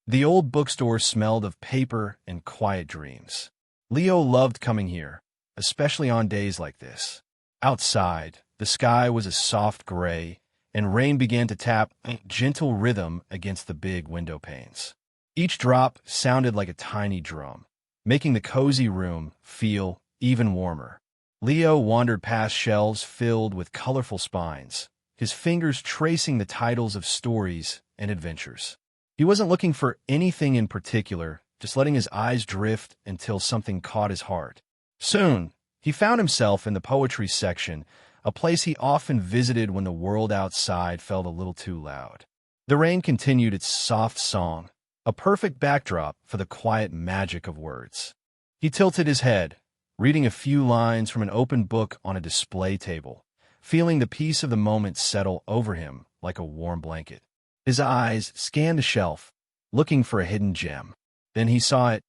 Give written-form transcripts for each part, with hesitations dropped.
The old bookstore smelled of paper and quiet dreams. Leo loved coming here, especially on days like this. Outside, the sky was a soft gray, and rain began to tap a gentle rhythm against the big window panes. Each drop sounded like a tiny drum, making the cozy room feel even warmer. Leo wandered past shelves filled with colorful spines, his fingers tracing the titles of stories and adventures. He wasn't looking for anything in particular, just letting his eyes drift until something caught his heart. Soon, he found himself in the poetry section, a place he often visited when the world outside felt a little too loud. The rain continued its soft song, a perfect backdrop for the quiet magic of words. He tilted his head, reading a few lines from an open book on a display table, feeling the peace of the moment settle over him like a warm blanket. His eyes scanned the shelf, looking for a hidden gem. Then he saw it,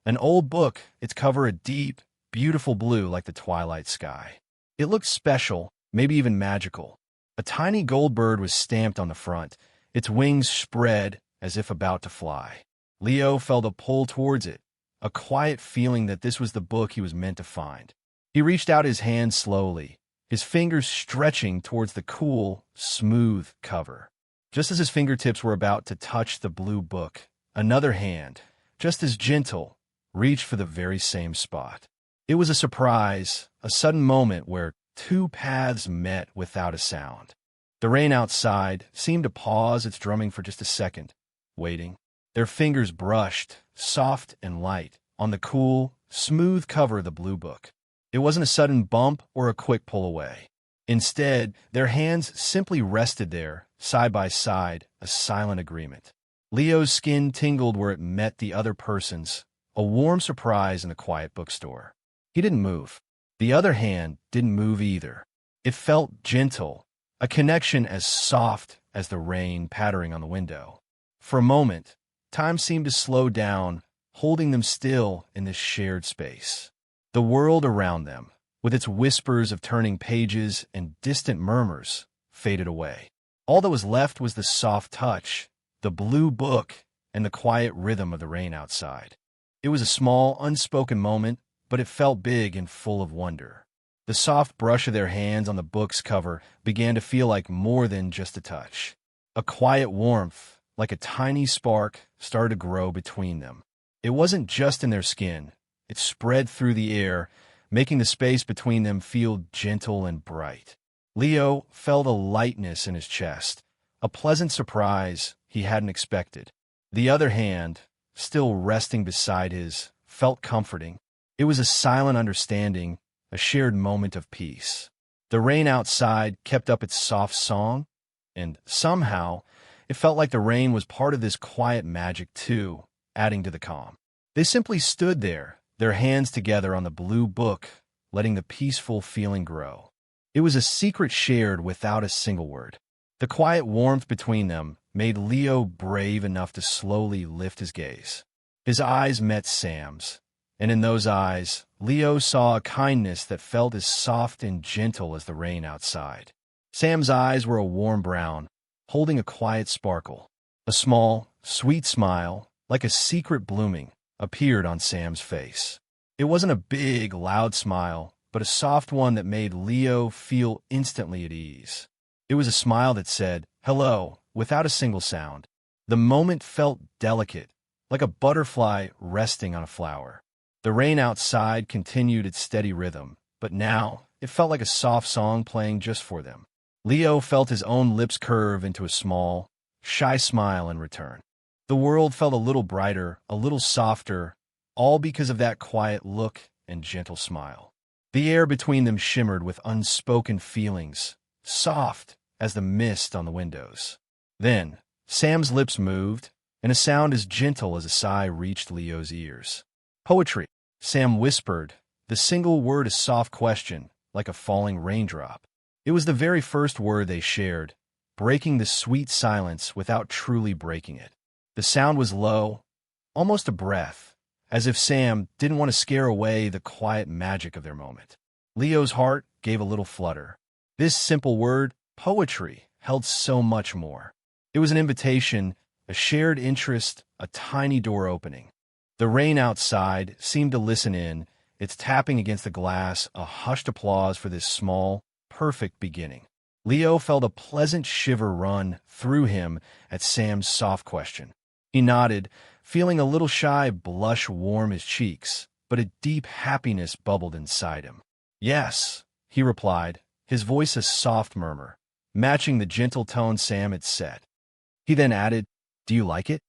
an old book, its cover a deep, beautiful blue like the twilight sky. It looked special, maybe even magical. A tiny gold bird was stamped on the front, its wings spread as if about to fly. Leo felt a pull towards it, a quiet feeling that this was the book he was meant to find. He reached out his hand slowly, his fingers stretching towards the cool, smooth cover. Just as his fingertips were about to touch the blue book, another hand, just as gentle, reached for the very same spot. It was a surprise, a sudden moment where two paths met without a sound. The rain outside seemed to pause its drumming for just a second, waiting. Their fingers brushed, soft and light, on the cool, smooth cover of the blue book. It wasn't a sudden bump or a quick pull away. Instead, their hands simply rested there, side by side, a silent agreement. Leo's skin tingled where it met the other person's, a warm surprise in the quiet bookstore. He didn't move. The other hand didn't move either. It felt gentle, a connection as soft as the rain pattering on the window. For a moment, time seemed to slow down, holding them still in this shared space. The world around them, with its whispers of turning pages and distant murmurs, faded away. All that was left was the soft touch, the blue book, and the quiet rhythm of the rain outside. It was a small, unspoken moment, but it felt big and full of wonder. The soft brush of their hands on the book's cover began to feel like more than just a touch. A quiet warmth, like a tiny spark, started to grow between them. It wasn't just in their skin. It spread through the air, making the space between them feel gentle and bright. Leo felt a lightness in his chest, a pleasant surprise he hadn't expected. The other hand, still resting beside his, felt comforting. It was a silent understanding, a shared moment of peace. The rain outside kept up its soft song, and somehow it felt like the rain was part of this quiet magic too, adding to the calm. They simply stood there, their hands together on the blue book, letting the peaceful feeling grow. It was a secret shared without a single word. The quiet warmth between them made Leo brave enough to slowly lift his gaze. His eyes met Sam's, and in those eyes, Leo saw a kindness that felt as soft and gentle as the rain outside. Sam's eyes were a warm brown, holding a quiet sparkle. A small, sweet smile, like a secret blooming, appeared on Sam's face. It wasn't a big, loud smile, but a soft one that made Leo feel instantly at ease. It was a smile that said, "Hello," without a single sound. The moment felt delicate, like a butterfly resting on a flower. The rain outside continued its steady rhythm, but now it felt like a soft song playing just for them. Leo felt his own lips curve into a small, shy smile in return. The world felt a little brighter, a little softer, all because of that quiet look and gentle smile. The air between them shimmered with unspoken feelings, soft as the mist on the windows. Then, Sam's lips moved, and a sound as gentle as a sigh reached Leo's ears. "Poetry," Sam whispered, the single word a soft question, like a falling raindrop. It was the very first word they shared, breaking the sweet silence without truly breaking it. The sound was low, almost a breath, as if Sam didn't want to scare away the quiet magic of their moment. Leo's heart gave a little flutter. This simple word, poetry, held so much more. It was an invitation, a shared interest, a tiny door opening. The rain outside seemed to listen in, its tapping against the glass, a hushed applause for this small, perfect beginning. Leo felt a pleasant shiver run through him at Sam's soft question. He nodded, feeling a little shy blush warm his cheeks, but a deep happiness bubbled inside him. "Yes," he replied, his voice a soft murmur, matching the gentle tone Sam had set. He then added, "Do you like it?"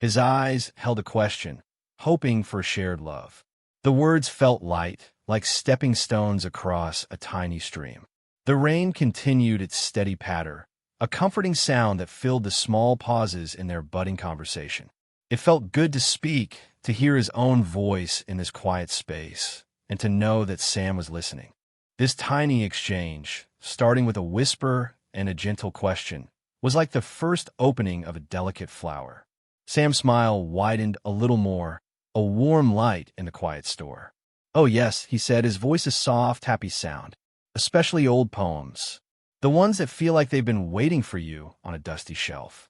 His eyes held a question, hoping for shared love. The words felt light, like stepping stones across a tiny stream. The rain continued its steady patter, a comforting sound that filled the small pauses in their budding conversation. It felt good to speak, to hear his own voice in this quiet space, and to know that Sam was listening. This tiny exchange, starting with a whisper and a gentle question, was like the first opening of a delicate flower. Sam's smile widened a little more, a warm light in the quiet store. "Oh yes," he said, his voice a soft, happy sound. "Especially old poems. The ones that feel like they've been waiting for you on a dusty shelf."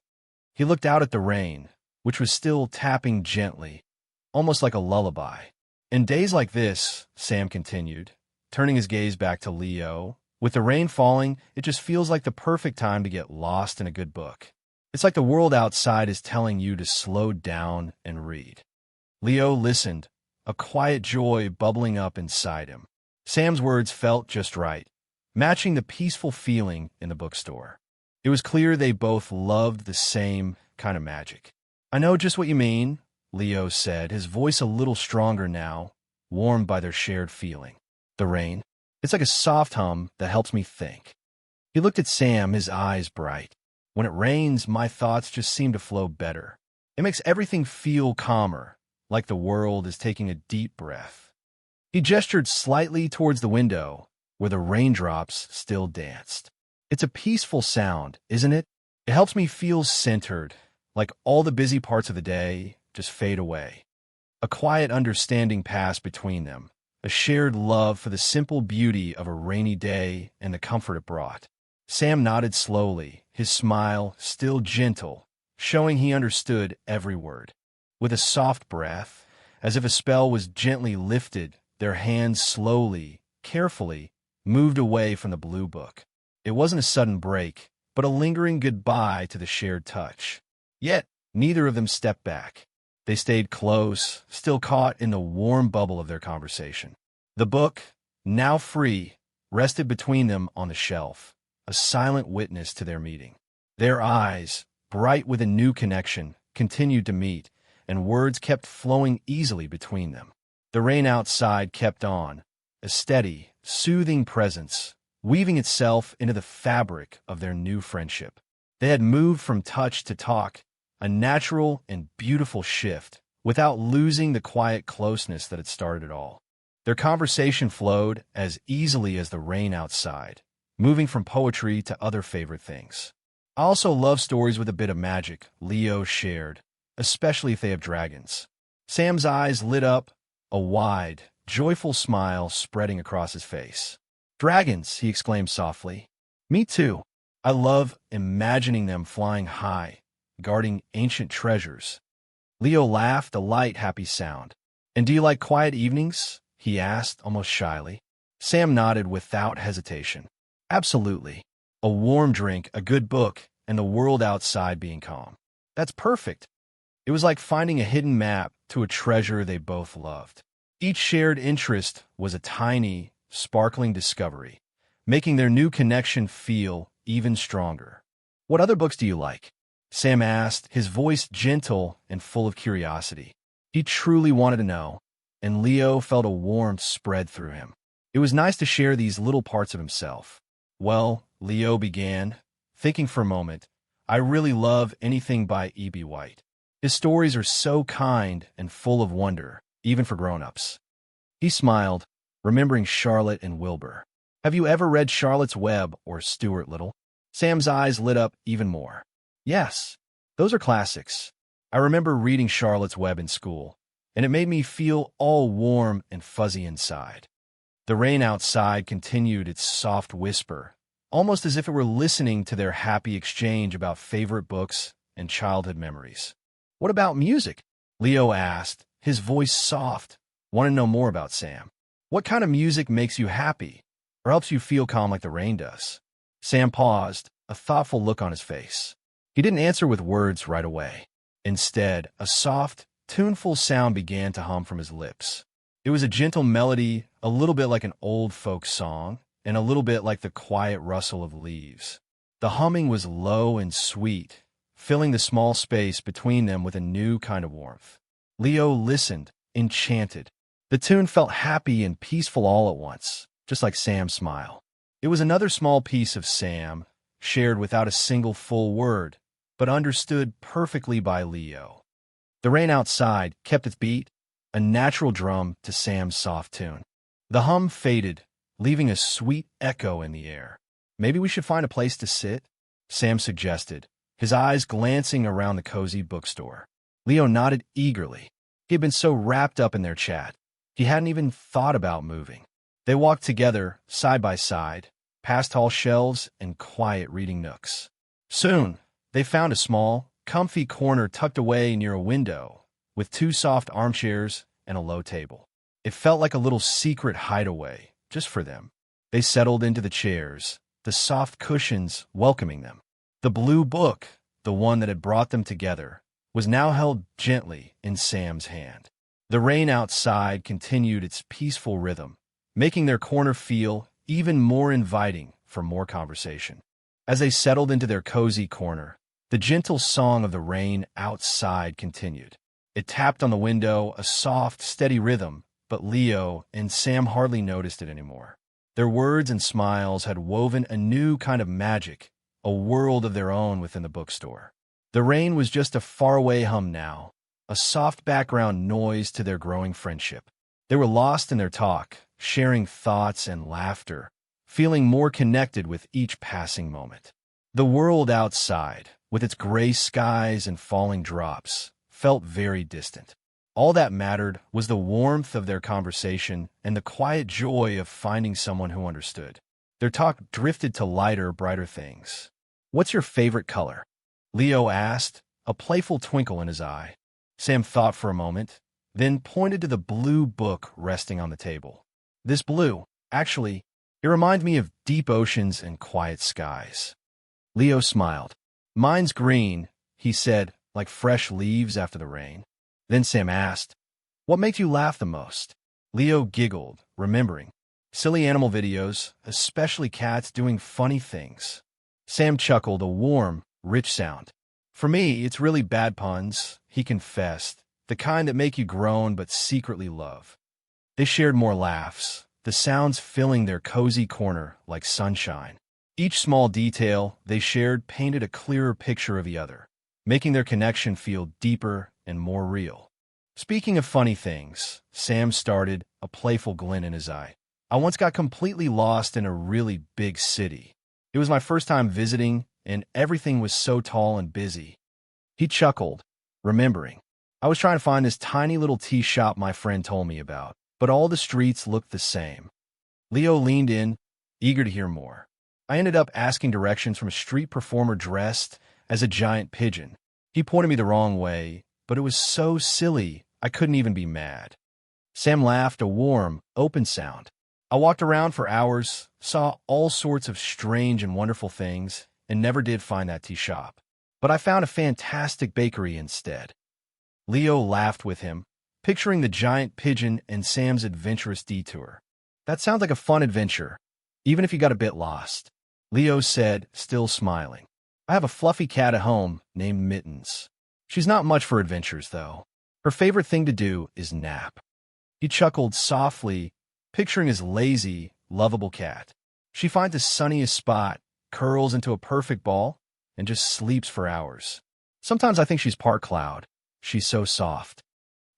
He looked out at the rain, which was still tapping gently, almost like a lullaby. "In days like this," Sam continued, turning his gaze back to Leo, "with the rain falling, it just feels like the perfect time to get lost in a good book. It's like the world outside is telling you to slow down and read." Leo listened, a quiet joy bubbling up inside him. Sam's words felt just right, matching the peaceful feeling in the bookstore. It was clear they both loved the same kind of magic. "I know just what you mean," Leo said, his voice a little stronger now, warmed by their shared feeling. "The rain. It's like a soft hum that helps me think." He looked at Sam, his eyes bright. "When it rains, my thoughts just seem to flow better. It makes everything feel calmer, like the world is taking a deep breath." He gestured slightly towards the window, where the raindrops still danced. "It's a peaceful sound, isn't it? It helps me feel centered, like all the busy parts of the day just fade away." A quiet understanding passed between them, a shared love for the simple beauty of a rainy day and the comfort it brought. Sam nodded slowly, his smile still gentle, showing he understood every word. With a soft breath, as if a spell was gently lifted, their hands slowly, carefully, moved away from the blue book. It wasn't a sudden break, but a lingering goodbye to the shared touch. Yet, neither of them stepped back. They stayed close, still caught in the warm bubble of their conversation. The book, now free, rested between them on the shelf, a silent witness to their meeting. Their eyes, bright with a new connection, continued to meet, and words kept flowing easily between them. The rain outside kept on, a steady, soothing presence, weaving itself into the fabric of their new friendship. They had moved from touch to talk, a natural and beautiful shift, without losing the quiet closeness that had started it all. Their conversation flowed as easily as the rain outside, moving from poetry to other favorite things. "I also love stories with a bit of magic," Leo shared, "especially if they have dragons." Sam's eyes lit up, a wide, joyful smile spreading across his face. "Dragons," he exclaimed softly. "Me too. I love imagining them flying high, guarding ancient treasures." Leo laughed, a light, happy sound. "And do you like quiet evenings?" he asked, almost shyly. Sam nodded without hesitation. "Absolutely. A warm drink, a good book, and the world outside being calm. That's perfect." It was like finding a hidden map to a treasure they both loved. Each shared interest was a tiny, sparkling discovery, making their new connection feel even stronger. "What other books do you like?" Sam asked, his voice gentle and full of curiosity. He truly wanted to know, and Leo felt a warmth spread through him. It was nice to share these little parts of himself. "Well," Leo began, thinking for a moment, "I really love anything by E.B. White. His stories are so kind and full of wonder, even for grown-ups." He smiled, remembering Charlotte and Wilbur. "Have you ever read Charlotte's Web or Stuart Little?" Sam's eyes lit up even more. "Yes, those are classics. I remember reading Charlotte's Web in school, and it made me feel all warm and fuzzy inside." The rain outside continued its soft whisper, almost as if it were listening to their happy exchange about favorite books and childhood memories. What about music? Leo asked, his voice soft. Want to know more about Sam? What kind of music makes you happy or helps you feel calm like the rain does? Sam paused, a thoughtful look on his face. He didn't answer with words right away. Instead, a soft, tuneful sound began to hum from his lips. It was a gentle melody, a little bit like an old folk song, and a little bit like the quiet rustle of leaves. The humming was low and sweet, filling the small space between them with a new kind of warmth. Leo listened, enchanted. The tune felt happy and peaceful all at once, just like Sam's smile. It was another small piece of Sam, shared without a single full word, but understood perfectly by Leo. The rain outside kept its beat, a natural drum to Sam's soft tune. The hum faded, leaving a sweet echo in the air. Maybe we should find a place to sit, Sam suggested, his eyes glancing around the cozy bookstore. Leo nodded eagerly. He had been so wrapped up in their chat, he hadn't even thought about moving. They walked together, side by side, past tall shelves and quiet reading nooks. Soon, they found a small, comfy corner tucked away near a window, with 2 soft armchairs and a low table. It felt like a little secret hideaway, just for them. They settled into the chairs, the soft cushions welcoming them. The blue book, the one that had brought them together, was now held gently in Sam's hand. The rain outside continued its peaceful rhythm, making their corner feel even more inviting for more conversation. As they settled into their cozy corner, the gentle song of the rain outside continued. It tapped on the window, a soft, steady rhythm, but Leo and Sam hardly noticed it anymore. Their words and smiles had woven a new kind of magic, a world of their own within the bookstore. The rain was just a faraway hum now, a soft background noise to their growing friendship. They were lost in their talk, sharing thoughts and laughter, feeling more connected with each passing moment. The world outside, with its gray skies and falling drops, felt very distant. All that mattered was the warmth of their conversation and the quiet joy of finding someone who understood. Their talk drifted to lighter, brighter things. "What's your favorite color?" Leo asked, a playful twinkle in his eye. Sam thought for a moment, then pointed to the blue book resting on the table. "This blue, actually, it reminds me of deep oceans and quiet skies." Leo smiled. "Mine's green," he said, like fresh leaves after the rain. Then Sam asked, "What makes you laugh the most?" Leo giggled, remembering. Silly animal videos, especially cats doing funny things. Sam chuckled, a warm, rich sound. "For me, it's really bad puns," he confessed, "the kind that make you groan but secretly love." They shared more laughs, the sounds filling their cozy corner like sunshine. Each small detail they shared painted a clearer picture of the other, making their connection feel deeper and more real. "Speaking of funny things," Sam started, a playful glint in his eye. "I once got completely lost in a really big city. It was my first time visiting, and everything was so tall and busy." He chuckled, remembering. "I was trying to find this tiny little tea shop my friend told me about, but all the streets looked the same." Leo leaned in, eager to hear more. "I ended up asking directions from a street performer dressed as a giant pigeon. He pointed me the wrong way, but it was so silly I couldn't even be mad." Sam laughed, a warm, open sound. "I walked around for hours, saw all sorts of strange and wonderful things, and never did find that tea shop. But I found a fantastic bakery instead." Leo laughed with him, picturing the giant pigeon and Sam's adventurous detour. "That sounds like a fun adventure, even if you got a bit lost." Leo said, still smiling. "I have a fluffy cat at home named Mittens. She's not much for adventures, though. Her favorite thing to do is nap." He chuckled softly, picturing his lazy, lovable cat. "She finds the sunniest spot, curls into a perfect ball, and just sleeps for hours. Sometimes I think she's part cloud. She's so soft."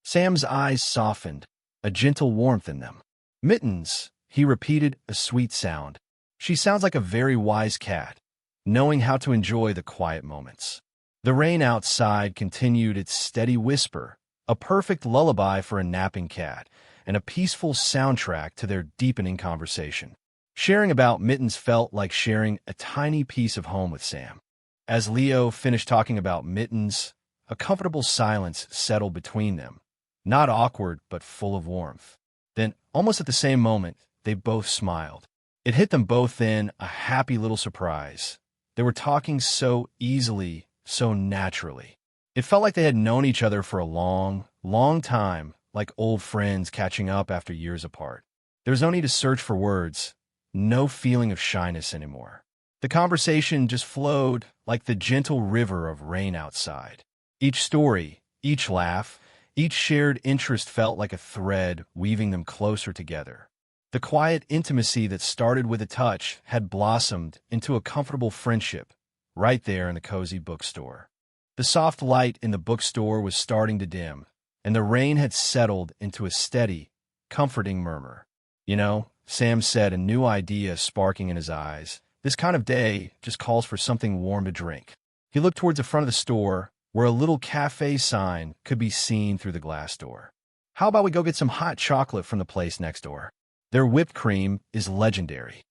Sam's eyes softened, a gentle warmth in them. "Mittens," he repeated, a sweet sound. "She sounds like a very wise cat, knowing how to enjoy the quiet moments." The rain outside continued its steady whisper, a perfect lullaby for a napping cat, and a peaceful soundtrack to their deepening conversation. Sharing about Mittens felt like sharing a tiny piece of home with Sam. As Leo finished talking about mittens, a comfortable silence settled between them, not awkward but full of warmth. Then, almost at the same moment, they both smiled. It hit them both in a happy little surprise. They were talking so easily, so naturally. It felt like they had known each other for a long, long time, like old friends catching up after years apart. There was no need to search for words, no feeling of shyness anymore. The conversation just flowed like the gentle river of rain outside. Each story, each laugh, each shared interest felt like a thread weaving them closer together. The quiet intimacy that started with a touch had blossomed into a comfortable friendship right there in the cozy bookstore. The soft light in the bookstore was starting to dim, and the rain had settled into a steady, comforting murmur. You know, Sam said, a new idea sparking in his eyes. This kind of day just calls for something warm to drink. He looked towards the front of the store, where a little cafe sign could be seen through the glass door. How about we go get some hot chocolate from the place next door? Their whipped cream is legendary.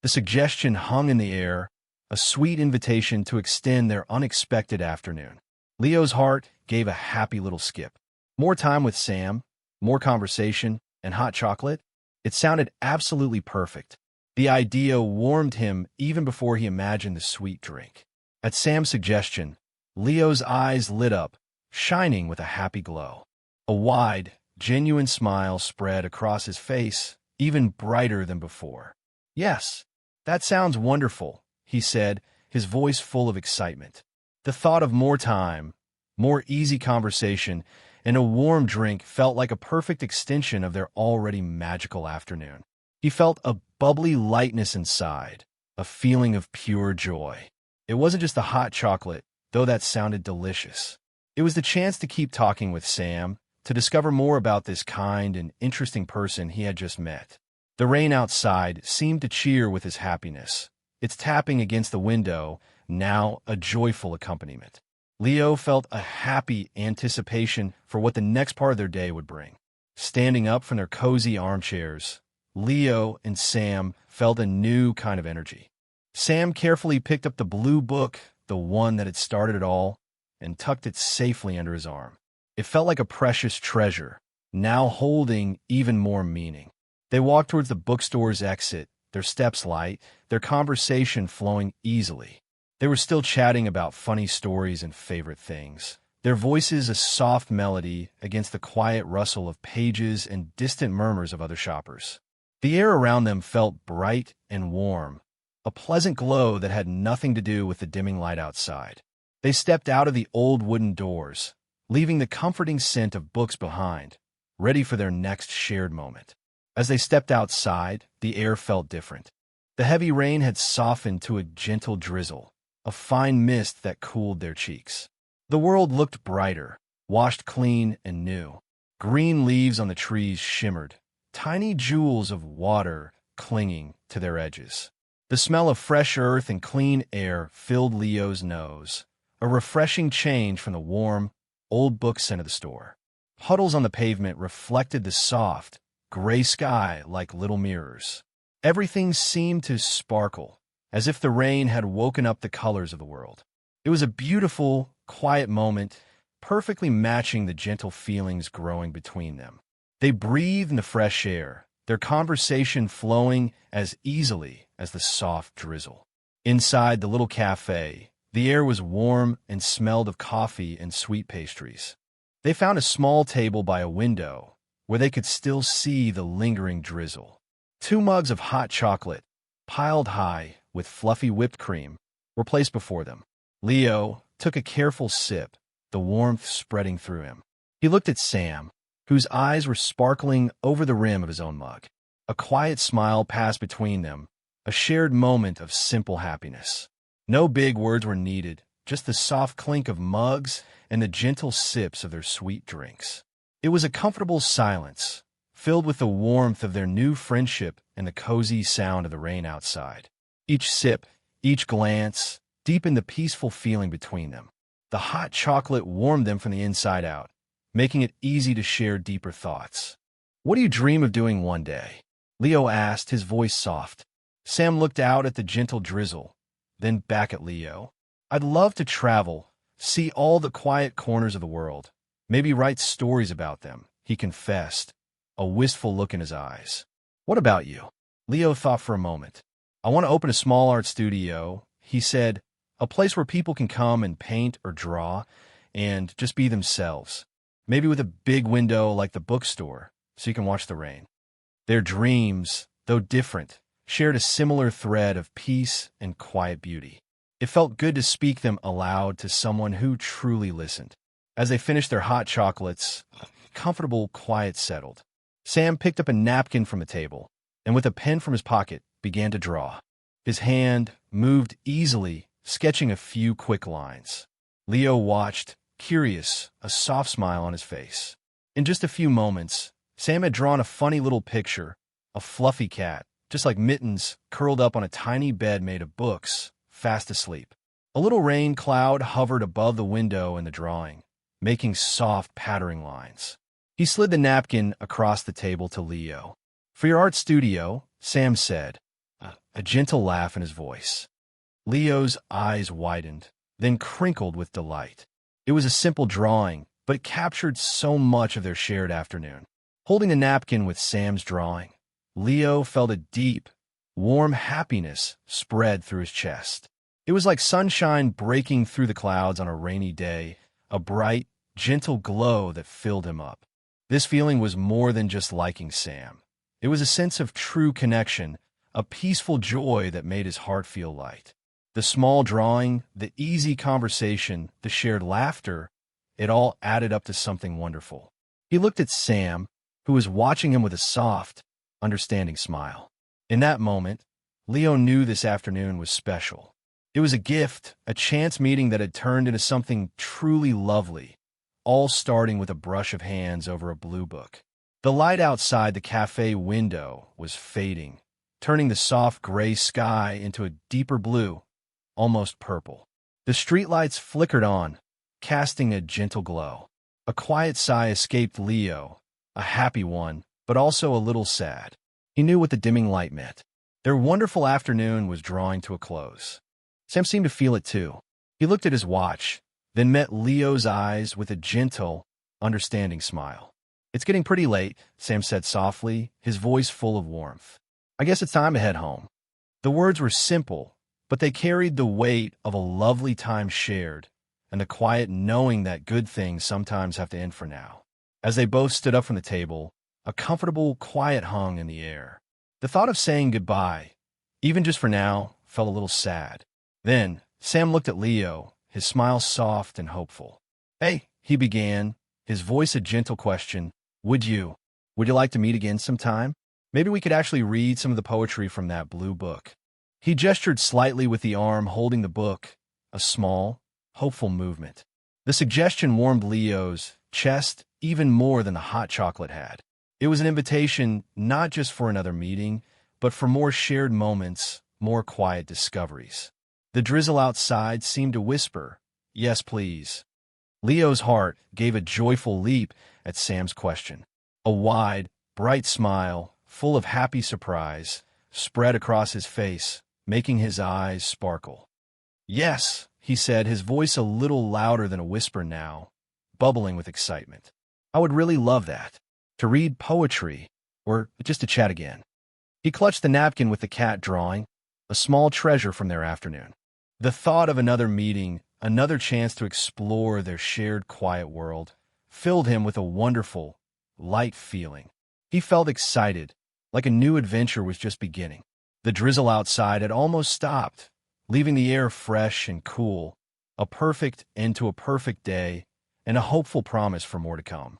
The suggestion hung in the air, a sweet invitation to extend their unexpected afternoon. Leo's heart gave a happy little skip. More time with Sam, more conversation, and hot chocolate. It sounded absolutely perfect. The idea warmed him even before he imagined the sweet drink. At Sam's suggestion, Leo's eyes lit up, shining with a happy glow. A wide, genuine smile spread across his face, even brighter than before. Yes, that sounds wonderful, he said, his voice full of excitement. The thought of more time, more easy conversation, and a warm drink felt like a perfect extension of their already magical afternoon. He felt a bubbly lightness inside, a feeling of pure joy. It wasn't just the hot chocolate, though that sounded delicious. It was the chance to keep talking with Sam, to discover more about this kind and interesting person he had just met. The rain outside seemed to cheer with his happiness, its tapping against the window now a joyful accompaniment. Leo felt a happy anticipation for what the next part of their day would bring. Standing up from their cozy armchairs, Leo and Sam felt a new kind of energy. Sam carefully picked up the blue book, the one that had started it all, and tucked it safely under his arm. It felt like a precious treasure, now holding even more meaning. They walked towards the bookstore's exit, their steps light, their conversation flowing easily. They were still chatting about funny stories and favorite things, their voices a soft melody against the quiet rustle of pages and distant murmurs of other shoppers. The air around them felt bright and warm, a pleasant glow that had nothing to do with the dimming light outside. They stepped out of the old wooden doors, leaving the comforting scent of books behind, ready for their next shared moment. As they stepped outside, the air felt different. The heavy rain had softened to a gentle drizzle, a fine mist that cooled their cheeks. The world looked brighter, washed clean and new. Green leaves on the trees shimmered, tiny jewels of water clinging to their edges. The smell of fresh earth and clean air filled Leo's nose, a refreshing change from the warm, old book scent of the store. Puddles on the pavement reflected the soft, gray sky like little mirrors. Everything seemed to sparkle, as if the rain had woken up the colors of the world. It was a beautiful, quiet moment, perfectly matching the gentle feelings growing between them. They breathed in the fresh air, their conversation flowing as easily as the soft drizzle. Inside the little cafe, the air was warm and smelled of coffee and sweet pastries. They found a small table by a window where they could still see the lingering drizzle. 2 mugs of hot chocolate, piled high with fluffy whipped cream, were placed before them. Leo took a careful sip, the warmth spreading through him. He looked at Sam, whose eyes were sparkling over the rim of his own mug. A quiet smile passed between them, a shared moment of simple happiness. No big words were needed, just the soft clink of mugs and the gentle sips of their sweet drinks. It was a comfortable silence, filled with the warmth of their new friendship and the cozy sound of the rain outside. Each sip, each glance, deepened the peaceful feeling between them. The hot chocolate warmed them from the inside out, making it easy to share deeper thoughts. "What do you dream of doing one day?" Leo asked, his voice soft. Sam looked out at the gentle drizzle, then back at Leo. I'd love to travel, see all the quiet corners of the world, maybe write stories about them, he confessed, a wistful look in his eyes. What about you? Leo thought for a moment. I want to open a small art studio, he said, a place where people can come and paint or draw and just be themselves. Maybe with a big window like the bookstore, so you can watch the rain. Their dreams, though different, shared a similar thread of peace and quiet beauty. It felt good to speak them aloud to someone who truly listened. As they finished their hot chocolates, a comfortable quiet settled. Sam picked up a napkin from a table, and with a pen from his pocket, began to draw. His hand moved easily, sketching a few quick lines. Leo watched, curious, a soft smile on his face. In just a few moments, Sam had drawn a funny little picture, a fluffy cat, just like Mittens, curled up on a tiny bed made of books, fast asleep. A little rain cloud hovered above the window in the drawing, making soft, pattering lines. He slid the napkin across the table to Leo. For your art studio, Sam said, a gentle laugh in his voice. Leo's eyes widened, then crinkled with delight. It was a simple drawing, but it captured so much of their shared afternoon. Holding the napkin with Sam's drawing, Leo felt a deep, warm happiness spread through his chest. It was like sunshine breaking through the clouds on a rainy day, a bright, gentle glow that filled him up. This feeling was more than just liking Sam. It was a sense of true connection, a peaceful joy that made his heart feel light. The small drawing, the easy conversation, the shared laughter, it all added up to something wonderful. He looked at Sam, who was watching him with a soft, understanding smile. In that moment, Leo knew this afternoon was special. It was a gift, a chance meeting that had turned into something truly lovely, all starting with a brush of hands over a blue book. The light outside the cafe window was fading, turning the soft gray sky into a deeper blue, almost purple. The streetlights flickered on, casting a gentle glow. A quiet sigh escaped Leo, a happy one, but also a little sad. He knew what the dimming light meant. Their wonderful afternoon was drawing to a close. Sam seemed to feel it too. He looked at his watch, then met Leo's eyes with a gentle, understanding smile. It's getting pretty late, Sam said softly, his voice full of warmth. I guess it's time to head home. The words were simple, but they carried the weight of a lovely time shared, and the quiet knowing that good things sometimes have to end for now. As they both stood up from the table, a comfortable quiet hung in the air. The thought of saying goodbye, even just for now, felt a little sad. Then, Sam looked at Leo, his smile soft and hopeful. Hey, he began, his voice a gentle question. Would you like to meet again sometime? Maybe we could actually read some of the poetry from that blue book. He gestured slightly with the arm holding the book, a small, hopeful movement. The suggestion warmed Leo's chest even more than the hot chocolate had. It was an invitation not just for another meeting, but for more shared moments, more quiet discoveries. The drizzle outside seemed to whisper, yes, please. Leo's heart gave a joyful leap at Sam's question. A wide, bright smile, full of happy surprise, spread across his face, making his eyes sparkle. Yes, he said, his voice a little louder than a whisper now, bubbling with excitement. I would really love that. To read poetry, or just to chat again. He clutched the napkin with the cat drawing, a small treasure from their afternoon. The thought of another meeting, another chance to explore their shared quiet world, filled him with a wonderful, light feeling. He felt excited, like a new adventure was just beginning. The drizzle outside had almost stopped, leaving the air fresh and cool, a perfect end to a perfect day, and a hopeful promise for more to come.